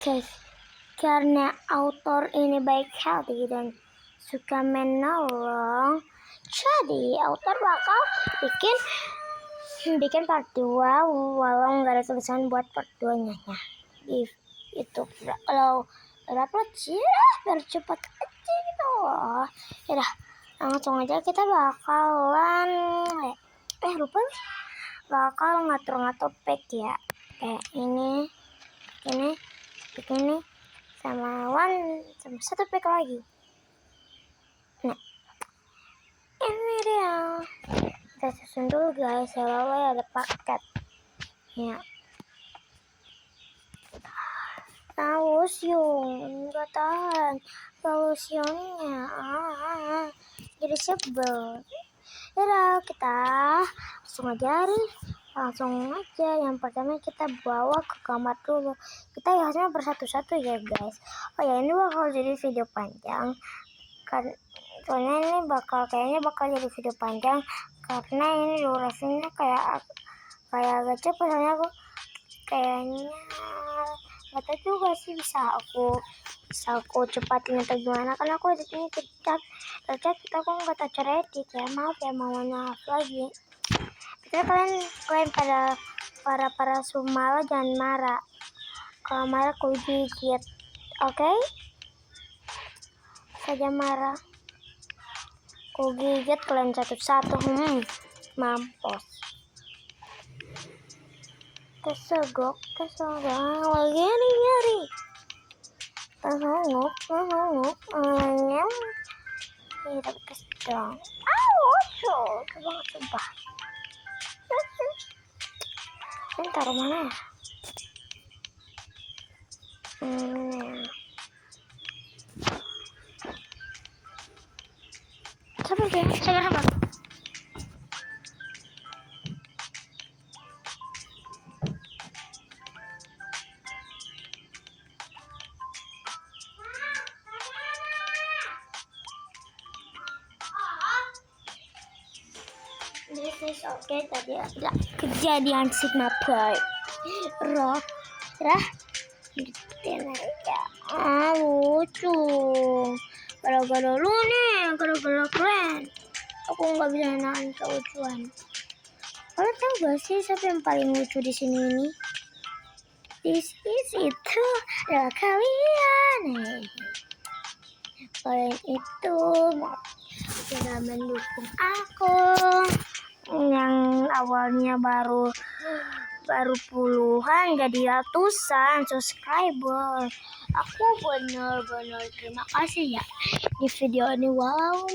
guys, karena autor ini baik hati dan suka menolong, jadi autor bakal bikin part 2 walau nggak ada tulisan buat part 2 nya di YouTube. Kalau upload sih biar cepat aja gitu. Yaudah, langsung aja kita bakalan lupa nih, bakal ngatur pack ya, kayak ini sama satu pack lagi. Nah, ini dia. Kita susun dulu guys, lalu ada paket ya. Lotion, enggak tahan lotionnya, jadi sebel. Yaudah, kita langsung aja. Yang pertama kita bawa ke kamar dulu. Kita harusnya bersatu-satu ya guys. Oh ya, ini bakal jadi video panjang kan, soalnya ini kayaknya bakal jadi video panjang karena ini durasinya kayak agak cepet. Soalnya aku kayaknya nggak tahu juga sih, bisa aku cepatin atau gimana, karena aku editnya cepat kita aku nggak tahu cara edit ya. Mohon maaf lagi. Tapi kalian para sumala jangan marah. Kalau marah aku gigit, oke? Saja marah, aku gigit kalian satu-satu. Mampus. Kesogok lagi nyari. Kesogok ngem. Tidak kesdong. Coba. Ini taruh mana ya? Sabar. This is okay, tadi ada kejadian Sigma Boy. Lucu. Gara-gara lu nih, gara-gara keren, aku nggak bisa nahan kelucuan. Kalian tahu gak sih siapa yang paling lucu di sini ini? Itu adalah kalian. Kalian itu sudah mendukung aku yang awalnya baru puluhan jadi ratusan subscriber. Aku benar-benar terima kasih ya di video ini, walau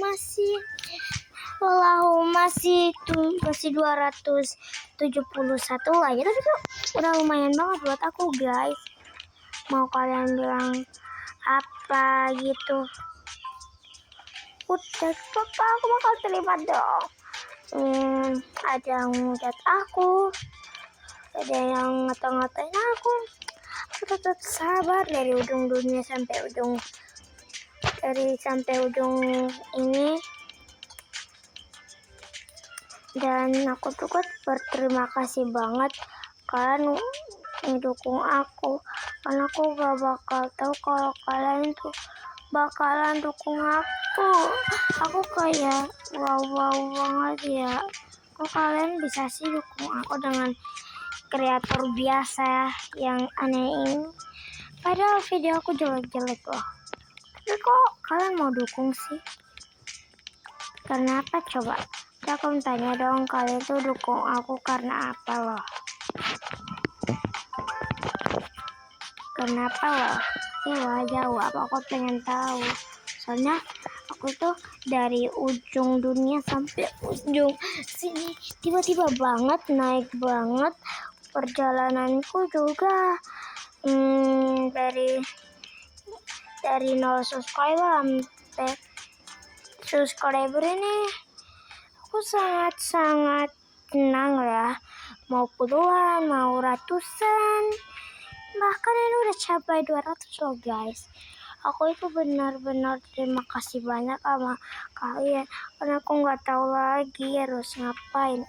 masih 271 aja, tapi tuh udah lumayan banget buat aku guys. Mau kalian bilang apa gitu, udah papa aku bakal terima dong. Ada yang ngeliat aku, ada yang ngata-ngatain aku tetap sabar dari ujung dunia sampai ujung ini. Dan aku tuh berterima kasih banget kalian mendukung aku, karena aku gak bakal tahu kalau kalian tuh bakalan dukung aku. Aku kayak wow banget ya, kok kalian bisa sih dukung aku dengan kreator biasa yang aneh ini, padahal video aku jelek-jelek loh, tapi kok kalian mau dukung sih? Karena apa coba? Aku tanya dong, kalian tuh dukung aku karena apa loh? Kenapa loh? Ya jawab, aku pengen tahu. Soalnya aku tuh dari ujung dunia sampai ujung sini tiba-tiba banget naik banget perjalananku juga. Dari 0 subscriber sampai subscriber ini aku sangat tenang ya. Mau puluhan, mau ratusan, bahkan ini udah capai 200 loh guys. Aku itu benar-benar terima kasih banyak sama kalian, karena aku nggak tahu lagi harus ngapain.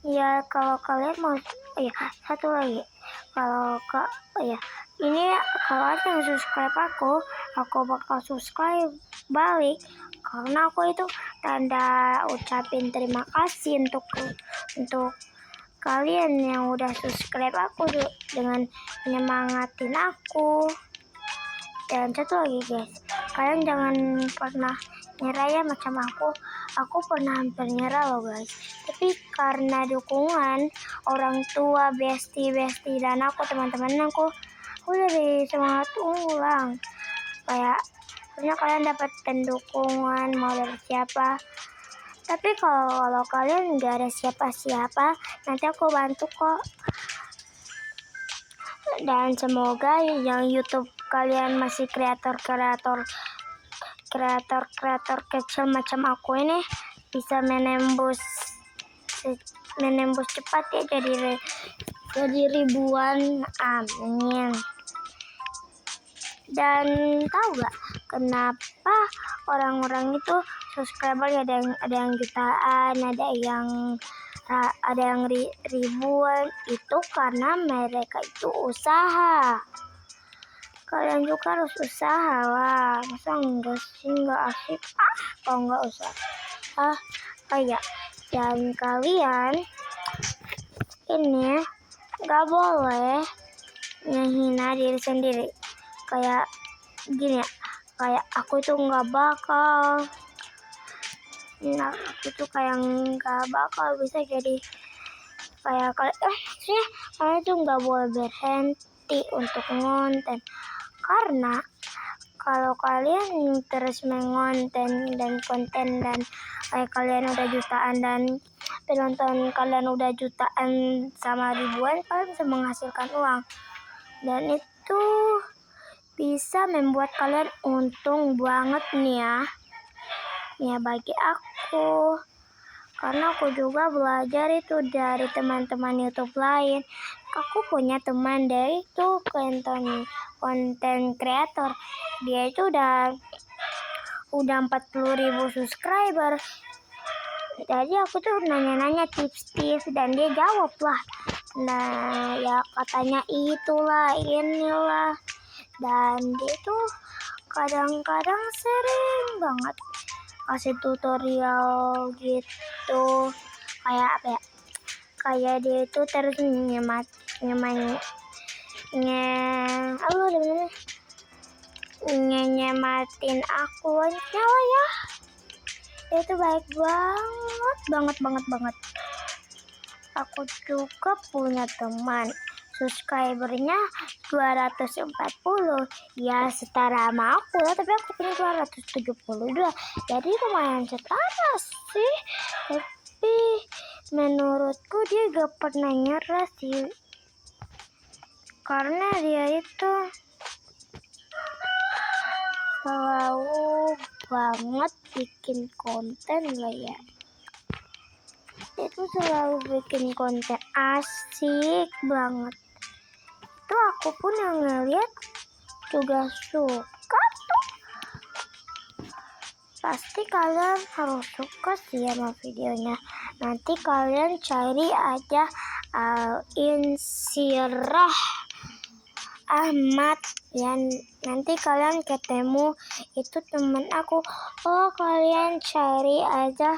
Ya kalau kalian mau, satu lagi, Oh ya, ini kalau ada yang subscribe aku bakal subscribe balik karena aku itu tanda ucapin terima kasih untuk kalian yang udah subscribe aku dengan menyemangatin aku. Dan satu lagi guys, kalian jangan pernah nyerah ya macam aku pernah hampir nyerah loh guys, tapi karena dukungan orang tua, bestie dan aku, teman-teman aku jadi semangat ulang. Kayak harusnya kalian dapetin dukungan mau dari siapa, tapi kalau kalian nggak ada siapa-siapa, nanti aku bantu kok. Dan semoga yang YouTube kalian masih kreator kecil macam aku ini bisa menembus cepat ya, jadi ribuan, amin. Dan tahu gak kenapa orang-orang itu subscriber ada yang jutaan, ada yang ribuan? Itu karena mereka itu usaha. Kalian juga harus usaha lah, masa enggak sih, enggak asik kalau enggak usaha. Kayak dan kalian ini enggak boleh menghina diri sendiri. Kayak gini ya, kayak aku itu enggak bakal, aku tuh kayak enggak bakal bisa jadi kayak maksudnya kalian tuh enggak boleh berhenti untuk ngonten, karena kalau kalian terus mengonten dan konten dan kalian udah jutaan dan penonton kalian udah jutaan sama ribuan, kalian bisa menghasilkan uang dan itu bisa membuat kalian untung banget nih ya bagi aku, karena aku juga belajar itu dari teman-teman YouTube lain. Aku punya teman dari itu konten kreator, dia itu udah 40.000 subscriber. Jadi aku tuh nanya-nanya tips-tips dan dia jawab lah. Nah ya katanya itulah inilah, dan dia tuh kadang-kadang sering banget kasih tutorial gitu, kayak apa ya, kayak dia itu terus nyematin aku nyawa ya. Itu baik banget. Aku juga punya teman subscribernya 240, ya setara sama aku ya, tapi aku punya 272, jadi lumayan setara sih. Tapi menurutku dia gak pernah nyerah sih, karena dia itu selalu banget bikin konten lah ya. Itu selalu bikin konten asik banget. Itu aku pun yang ngeliat juga suka tuh. Pasti kalian harus suka sih sama videonya. Nanti kalian cari aja Al-Insirah Ahmad ya, nanti kalian ketemu itu temen aku. Kalian cari aja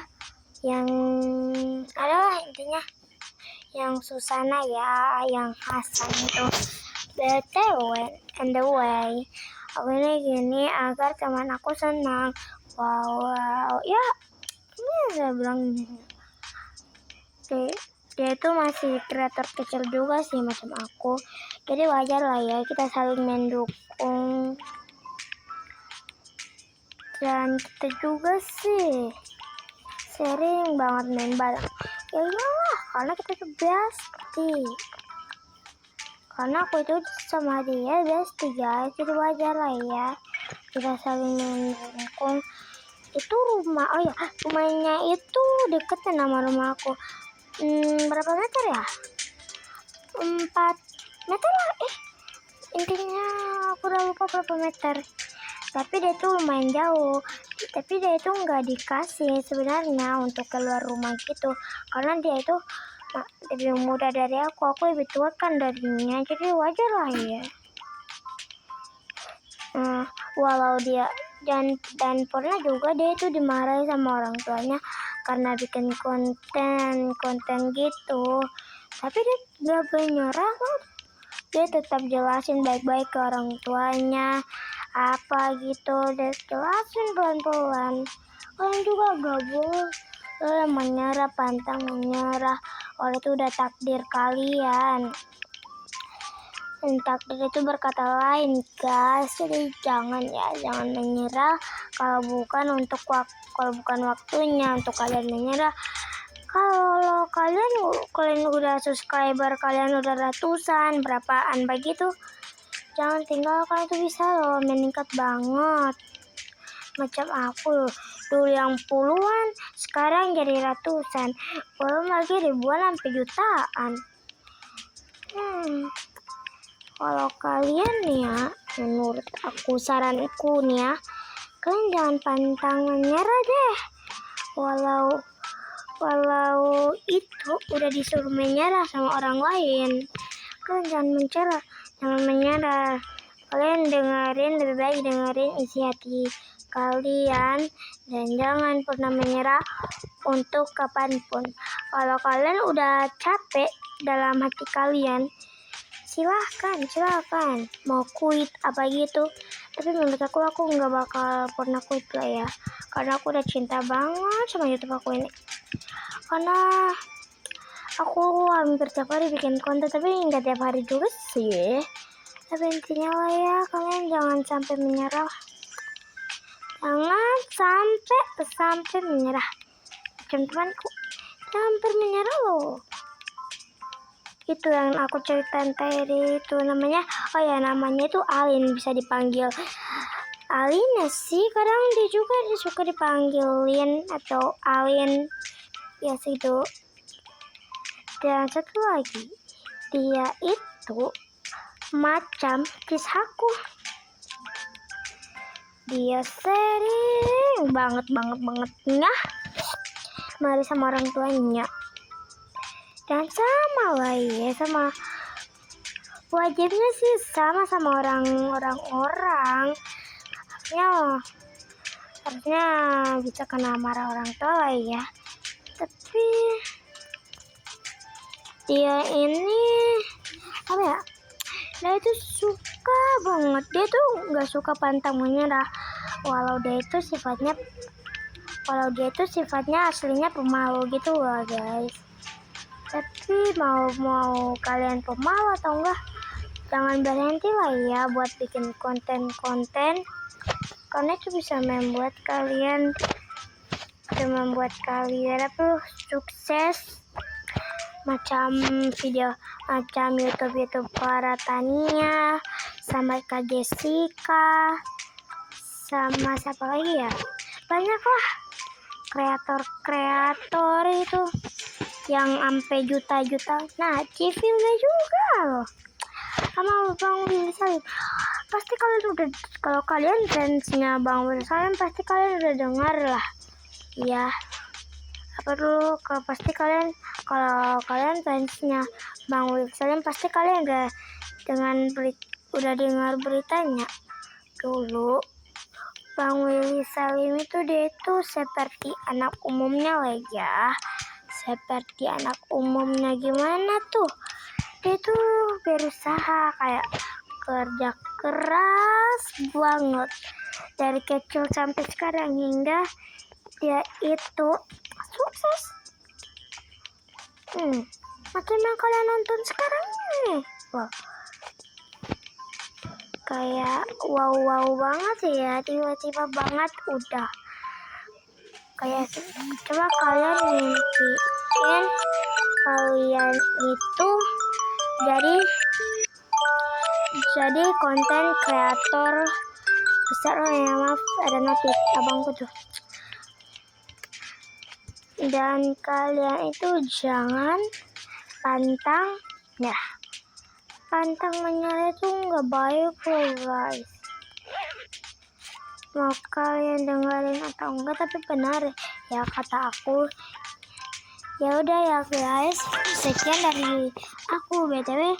yang adalah intinya yang Susana ya, yang Hasan itu. BTW and the way aku ini gini agar teman aku senang. Wow ya, ini saya bilang dia itu masih kreator kecil juga sih macam aku, jadi wajar lah ya kita saling mendukung. Dan kita juga sih sering banget main bareng, ya iyalah karena kita tuh bestie, karena aku itu sama dia bestie guys, jadi wajar lah ya kita saling mendukung. Itu rumahnya itu deket sama rumah aku. Berapa meter ya? 4 meter lah, intinya aku udah lupa berapa meter, tapi dia itu lumayan jauh, tapi dia itu nggak dikasih sebenarnya untuk keluar rumah gitu, karena dia itu lebih muda dari aku lebih tua kan darinya, jadi wajar lah ya. Walau dia dan pernah juga dia itu dimarahi sama orang tuanya karena bikin konten gitu, tapi dia gak menyerah kan. Dia tetap jelasin baik-baik ke orang tuanya apa gitu, dia jelasin pelan-pelan. Kalian juga gak boleh menyerah, pantang menyerah. Oleh itu udah takdir kalian. Dan takdir itu berkata lain, guys. Jadi jangan menyerah kalau bukan waktunya untuk kalian menyerah. Kalau kalian udah subscriber, kalian udah ratusan, berapaan begitu, jangan tinggalkan, itu bisa loh meningkat banget. Macam aku dulu yang puluhan, sekarang jadi ratusan, belum lagi ribuan sampai jutaan. Kalau kalian nih ya, menurut aku, saranku nih ya, kalian jangan pantang menyerah deh. Walau itu udah disuruh menyerah sama orang lain, kalian jangan menyerah. Kalian lebih baik dengerin isi hati kalian dan jangan pernah menyerah untuk kapanpun. Kalau kalian udah capek dalam hati kalian, silahkan mau quit apa gitu, tapi menurut aku nggak bakal pernah quit lah ya, karena aku udah cinta banget sama YouTube aku ini. Karena aku hampir tiap hari bikin konten, tapi nggak tiap hari juga sih. Tapi intinya lah ya, kalian jangan sampai menyerah, jangan sampai menyerah. Temanku hampir menyerah loh. Itu yang aku ceritain tadi itu namanya itu Alin, bisa dipanggil Alina sih, kadang dia juga suka dipanggilin atau Alin biasa itu. Dan satu lagi, dia itu macam kisahku, dia sering bangetnya mari sama orang tuanya. Dan sama lah ya, sama wajibnya sih sama orang-orang. Harusnya bisa kena marah orang tua lah ya. Tapi dia ini dia itu suka banget, dia tuh nggak suka pantang menyerah. Walau dia itu sifatnya aslinya pemalu gitu loh guys. Tapi mau kalian pemalu atau enggak, jangan berhenti lah ya buat bikin konten, karena itu bisa membuat kalian sukses, macam YouTube para Tania sama Kak Jessica sama siapa lagi ya, banyak lah kreator itu yang sampai juta-juta. Nah, Civilnya juga loh, sama Bang Willy Salim. Pasti kalau kalian fansnya Bang Willy Salim, pasti kalian udah dengar lah ya. Kalau kalian fansnya Bang Willy Salim, pasti kalian udah dengar beritanya. Dulu Bang Willy Salim itu dia itu seperti anak umumnya lah ya. Seperti anak umumnya gimana tuh? Dia tuh berusaha kayak kerja keras banget dari kecil sampai sekarang hingga dia itu sukses. Macam yang kalian nonton sekarang nih. Wah, kayak wow banget ya, tiba-tiba banget udah. Kayak coba kalian mimpiin kalian itu jadi konten kreator besar. Maaf ada notif abangku tuh. Dan kalian itu jangan pantang menyerah, itu nggak baik loh guys. Mau kalian dengerin atau enggak, tapi benar ya kata aku, Ya udah ya guys, sekian dari aku. BTW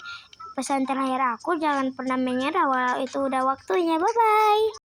pesan terakhir aku, jangan pernah menyerah walau itu udah waktunya. Bye bye.